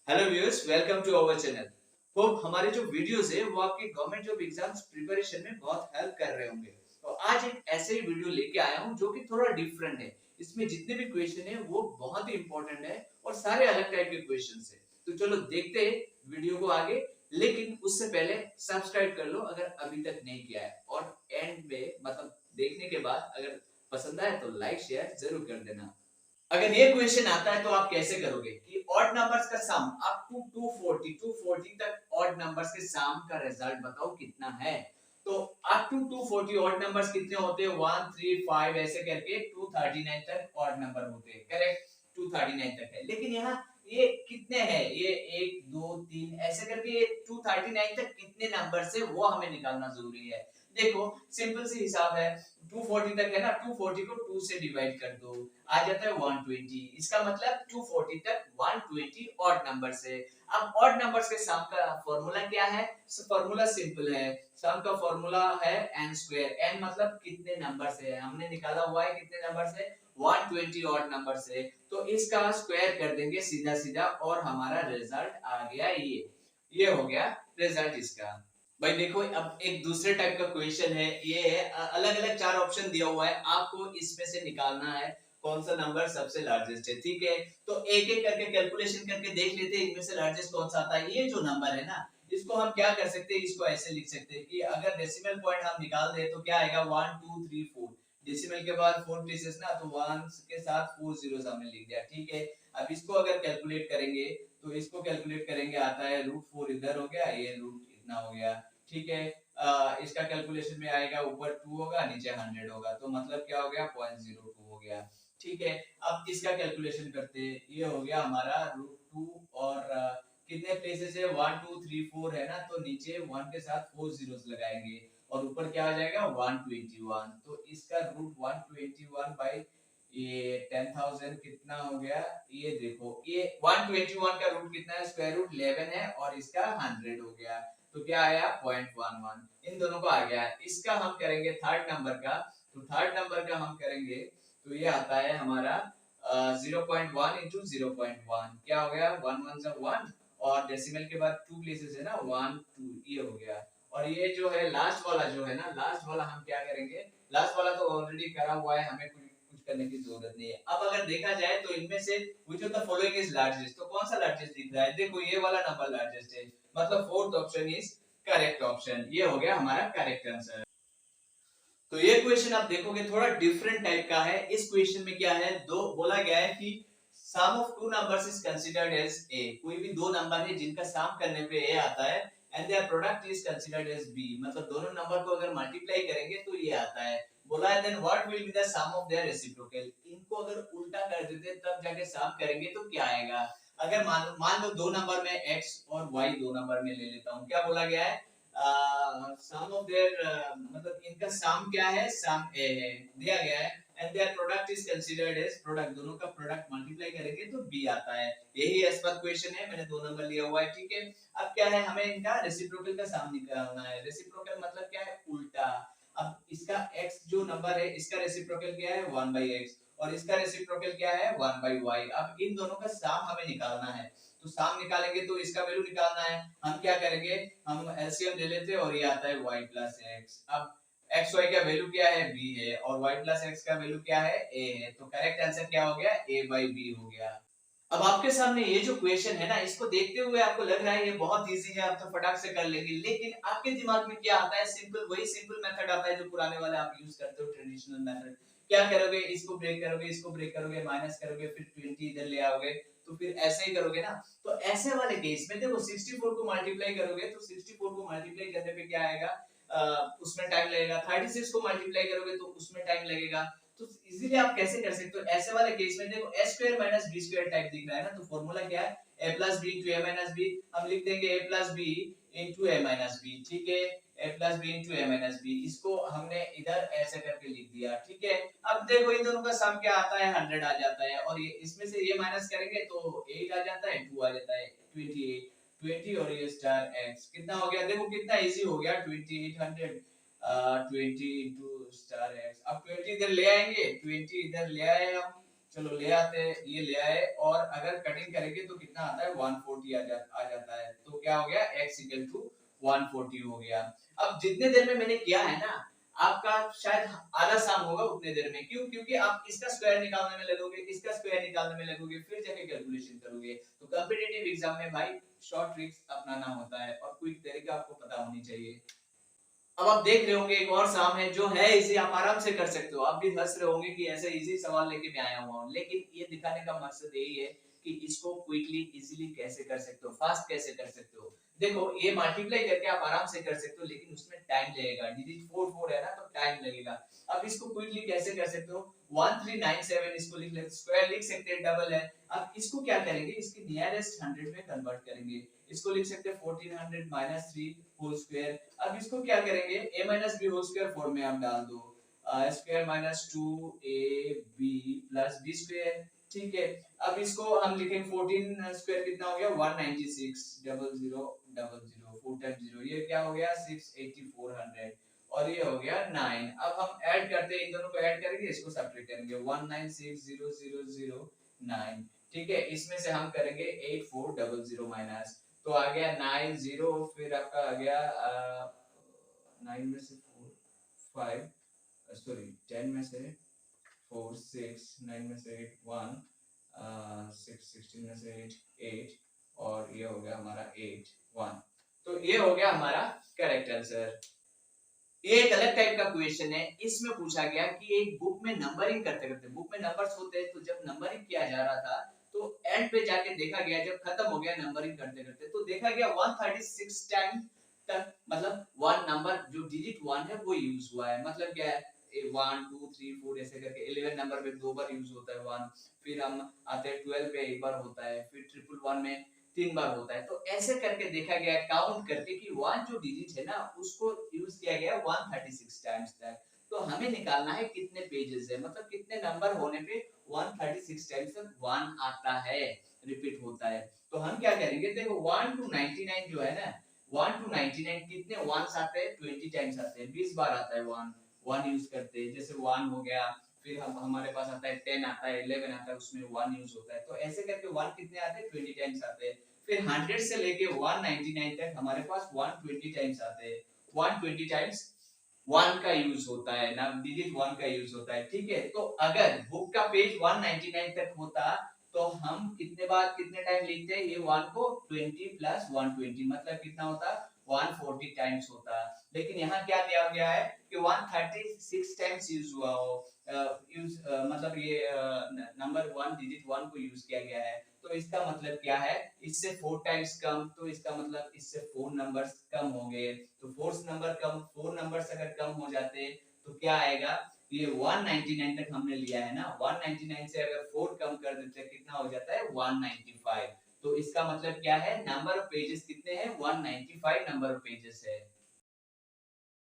Hello viewers, welcome to our channel. Hope हमारे जो videos है वो आपकी गवर्नमेंट जॉब एग्जाम्स प्रिपरेशन में बहुत हेल्प कर रहे होंगे। तो आज एक ऐसे ही वीडियो लेके आया हूँ जो कि थोड़ा डिफरेंट है। इसमें जितने भी क्वेश्चन है वो बहुत ही इंपॉर्टेंट है और सारे अलग टाइप के क्वेश्चन है। तो चलो देखते हैं वीडियो को आगे। लेकिन उससे पहले सब्सक्राइब कर लो अगर अभी तक नहीं किया है, और एंड में मतलब देखने के बाद अगर पसंद आए तो लाइक शेयर जरूर कर देना। अगर ये क्वेश्चन आता है तो आप कैसे करोगे कि ऑड नंबर्स का सम अप टू 240 तक ऑड नंबर्स के सम का रिजल्ट बताओ कितना है। तो अप टू 240 ऑड नंबर्स कितने होते हैं? 1 3 5 ऐसे करके 239 तक ऑड नंबर होते हैं। करेक्ट, 239 तक है। लेकिन यहाँ ये कितने हैं? ये 1 2 3 ऐसे करके ये 239 तक कितने नंबर से वो हमें निकालना जरूरी है। देखो सिंपल सी हिसाब है। 240 तक है ना, 240 को 2 से डिवाइड कर दो, आ जाता है 120। इसका मतलब 240 तक 120 ऑड नंबर्स है। अब ऑड नंबर्स के सम का फॉर्मूला क्या है? फॉर्मूला सिंपल है। सम का फॉर्मूला है n स्क्वायर। n मतलब कितने नंबर से है, हमने निकाला हुआ है कितने नंबर से? 120 ऑड नंबर से। तो इसका स्क्वायर कर देंगे सीधा सीधा और हमारा रिजल्ट आ गया ये हो गया रिजल्ट इसका। भाई देखो, अब एक दूसरे टाइप का क्वेश्चन है। ये है अलग अलग चार ऑप्शन दिया हुआ है, आपको इसमें से निकालना है कौन सा नंबर सबसे लार्जेस्ट है। ठीक है, तो एक एक करके कैलकुलेशन करके देख लेते हैं इनमें से लार्जेस्ट कौन सा आता है। ये जो नंबर है ना, इसको हम क्या कर सकते हैं, इसको ऐसे लिख सकते हैं कि अगर डेसिमल पॉइंट हम निकाल दे तो क्या आएगा? 1 2 3 4। डेसिमल के बाद 4 प्लेसेस ना, तो 1 के साथ 4 जीरोस हमने लिख दिया। ठीक है, अब इसको अगर कैलकुलेट करेंगे तो इसको कैलकुलेट करेंगे, आता है √4 इधर हो गया, ये रूट इतना हो गया। ठीक है, इसका कैलकुलेशन में आएगा, ऊपर 2 होगा नीचे 100 होगा, तो मतलब क्या हो गया? 0.02 हो गया। ठीक है, अब इसका कैलकुलेशन करते हैं। ये हो गया हमारा √2 और कितने प्लेसेस है? 1 2 3 4 है ना, तो नीचे 1 के साथ 4 जीरोस लगाएंगे और ऊपर क्या आ जाएगा? 121। तो इसका रूट 121 बाई ये 10,000 कितना हो गया? ये देखो, ये 121 का रूट कितना है? स्क्वायर रूट 11 है और इसका 100 हो गया, तो क्या आया? 0.11। इन दोनों को आ गया। इसका हम करेंगे थर्ड नंबर का, तो थर्ड नंबर का हम करेंगे तो ये आता है हमारा 0.1 इंटू 0.1, क्या हो गया? 1 1 जा 1 और डेसिमल के बाद 2 प्लेसेस है ना, 1 2, ये हो गया। और ये जो है लास्ट वाला जो है ना, लास्ट वाला हम क्या करेंगे? लास्ट वाला तो ऑलरेडी करा हुआ है, हमें कुछ करने की जरूरत नहीं है। अब अगर देखा जाए तो इनमें से which of the following is largest, तो कौन सा लार्जेस्ट दिख रहा है? देखो ये वाला नंबर लार्जेस्ट है, मतलब fourth option is correct option. ये हो गया हमारा करेक्ट आंसर। तो ये क्वेश्चन आप देखोगे थोड़ा डिफरेंट टाइप का है। इस क्वेश्चन में क्या है, दो बोला गया है कि sum of two numbers is considered as A. कोई भी दो नंबर है जिनका सम करने पे ए आता है, and their product is considered as B, मतलब दोनों नंबर को अगर मल्टीप्लाई करेंगे तो ये आता है। बोला है then what will be the sum of their reciprocal. इनको अगर उल्टा कर देते तब जाके सम करेंगे तो क्या आएगा? अगर मान लो दो नंबर में x और y दो नंबर में ले लेता हूं, क्या बोला गया है? सम ऑफ देयर मतलब इनका सम क्या है? सम ए है, दिया गया है। And their product is considered as product, दोनों का प्रोडक्ट मल्टीप्लाई करेंगे तो बी आता है। यही एज पर क्वेश्चन है, मैंने दो नंबर लिया हुआ है। ठीक है, अब क्या है, हमें इनका रेसिप्रोकल का सम निकालना है। रेसिप्रोकल मतलब क्या है? उल्टा। अब इसका x जो नंबर है इसका रेसिप्रोकल क्या है? 1/x, और इसका रेसिप्रोकल क्या है? 1/y। अब इन दोनों का सम हमें निकालना है, तो सम निकालेंगे तो इसका वैल्यू निकालना है। हम क्या करेंगे, हम एलसीएम ले लेते हैं और ये आता है y प्लस एक्स। अब एक्स वाई का वैल्यू क्या है? b है, और y प्लस एक्स का वैल्यू क्या है? a है, तो करेक्ट आंसर क्या हो गया? a बाई बी हो गया। अब आपके सामने ये जो क्वेश्चन है ना, इसको देखते हुए आपको लग रहा है ये बहुत इजी है, आप तो फटाक से कर लेंगे, लेकिन आपके दिमाग में क्या आता है? सिंपल, वही सिंपल मेथड आता है जो पुराने वाले आप यूज करते हो, ट्रेडिशनल मेथड। क्या करोगे? इसको ब्रेक करोगे, इसको ब्रेक करोगे, माइनस करोगे, फिर 20 इधर ले आओगे, तो फिर ऐसे ही करोगे ना। तो ऐसे वाले केस में देखो 64 को मल्टीप्लाई करोगे तो 64 को मल्टीप्लाई करने पे क्या आएगा? उसमें टाइम लगेगा। 36 को मल्टीप्लाई करोगे तो उसमें टाइम लगेगा। तो इजीली आप कैसे कर सकते हो ऐसे वाले केस में? देखो a square minus b square type दिख रहा है ना, तो फॉर्मूला क्या है? a plus B into a minus B. हम लिख देंगे a plus B into a minus B. ठीक है, a plus B into a minus B, इसको हमने इधर ऐसे करके लिख दिया। ठीक है, अब देखो इन दोनों का सम क्या आता है? 100 आ जाता है, और ये इसमें से ये माइनस करेंगे तो 8 आ जाता है, 2 आ जाता है, 28। 20 और ये स्टार x कितना हो गया? देखो कितना इजी हो गया, 2800 20 इंटू स्टार एक्स। अब 20 इधर ले आएंगे, 20 इधर ले आए हम, चलो ले आते हैं, ये ले आए और अगर कटिंग करेंगे तो कितना आता है 140 आ जाता है। तो क्या हो गया x इक्वल टू 140 हो गया। अब जितने देर में मैंने किया है ना, आपका शायद आधा शाम होगा उतने देर में। क्यों? क्योंकि आप इसका स्क्वायर निकालने में लगोगे, इसका स्क्वायर निकालने में लगोगे, फिर जाके कैलकुलेशन करोगे। तो कॉम्पिटिटिव एग्जाम में भाई शॉर्ट ट्रिक्स अपनाना होता है और क्विक तरीका आपको पता होनी चाहिए। अब आप देख रहे होंगे एक और सम है जो है इसे आप आराम से कर सकते हो। आप भी हंस रहे होंगे कि ऐसे इजी सवाल लेके मैं आया हुआ हूं, लेकिन ये दिखाने का मकसद यही है कि इसको क्विकली इजीली कैसे कर सकते हो, फास्ट कैसे कर सकते हो। देखो ये मल्टीप्लाई करके आप आराम से कर सकते हो, लेकिन उसमें टाइम लगेगा। डिजिट 4 4 है ना, तो टाइम लगेगा। अब इसको क्विकली कैसे कर सकते हो, 1397 इसको लिख लेते, स्क्वायर लिख सकते हैं, डबल है। अब इसको क्या करेंगे, इसके नियरेस्ट 100 में कन्वर्ट करेंगे। इसको लिख सकते हैं 1400 माइनस 3 होल स्क्वायर। अब इसको क्या करेंगे, a minus B whole square form में आप डाल दो, square minus 2ab plus B square. ठीक है, अब इसको हम लिखेंगे 14 स्क्वायर कितना हो गया 196 डबल जीरो 4 टाइम्स 0, ये क्या हो गया 68400 और ये हो गया 9। अब हम ऐड करते हैं, इन दोनों को ऐड करेंगे, इसको सब्ट्रैक्ट करेंगे 196009। ठीक है, इसमें से हम करेंगे 8400 माइनस, तो आ गया 90, फिर आपका आ गया 9 में से 4 5, सॉरी 10 में से 4 6, 9 में से 8 1, 6 16 में से 8 8 और ये हो गया हमारा 8 1। तो ये हो गया हमारा करेक्ट आंसर। ये एक अलग टाइप का क्वेश्चन है। इसमें पूछा गया कि एक बुक में नंबरिंग करते करते, बुक में नंबर्स होते हैं, तो जब नंबरिंग किया जा रहा था तो एंड पे जाके देखा गया, जब खत्म हो गया नंबरिंग करते करते, तो देखा गया 136 टाइम तक, मतलब वन नंबर जो डिजिट 1 है वो यूज हुआ है। मतलब क्या है, 1 2 3 4 ऐसे करके 11 नंबर पे 2 बार यूज होता है 1, फिर हम आते हैं 12 पे एक बार होता है, फिर 111 में 3 बार होता है। तो ऐसे करके देखा गया काउंट करके कि 1 जो डिजिट है ना उसको यूज किया गया 136 टाइम्स तक। तो हमें निकालना है कितने पेजेस है, मतलब कितने नंबर होने पे 136 टाइम्स तक 1 आता है, रिपीट होता है। तो हम क्या करेंगे, देखो 1 टू 99 जो है ना, 1 टू 99 कितने वंस आते हैं, 20 टाइम्स आते हैं, 20 बार आता है 1 1 यूज करते हैं। जैसे 1 हो गया, फिर हम हमारे पास आता है 10 आता है, 11 आता है, उसमें 1 यूज होता है। तो ऐसे करके 1 कितने आते हैं, 20 टाइम्स आते हैं। फिर 100 से लेके 199 तक हमारे पास 120 टाइम्स आते हैं। 120 टाइम्स 1 का यूज होता है ना, डिजिट 1 का यूज होता है। ठीक है, तो अगर बुक का पेज 199 तक होता तो हम कितने बार कितने टाइम लिखते हैं, ये 1 को 20 प्लस 120 मतलब कितना होता, 140 टाइम्स होता। लेकिन यहाँ क्या दिया गया है कि 136 टाइम्स यूज हुआ हो, मतलब ये नंबर 1 डिजिट 1 को यूज किया गया है। तो इसका मतलब क्या है, इससे 4 टाइम्स कम, तो इसका मतलब इससे 4 नंबर्स कम होंगे। तो 4 नंबर कम, 4 नंबर्स अगर कम हो जाते तो क्या आएगा, ये 199 तक हमने लिया है ना, 199 से अगर 4 कम कर देते कितना हो जाता है 195। तो इसका मतलब क्या है, नंबर ऑफ पेजेस कितने हैं, 195 नंबर ऑफ पेजेस है।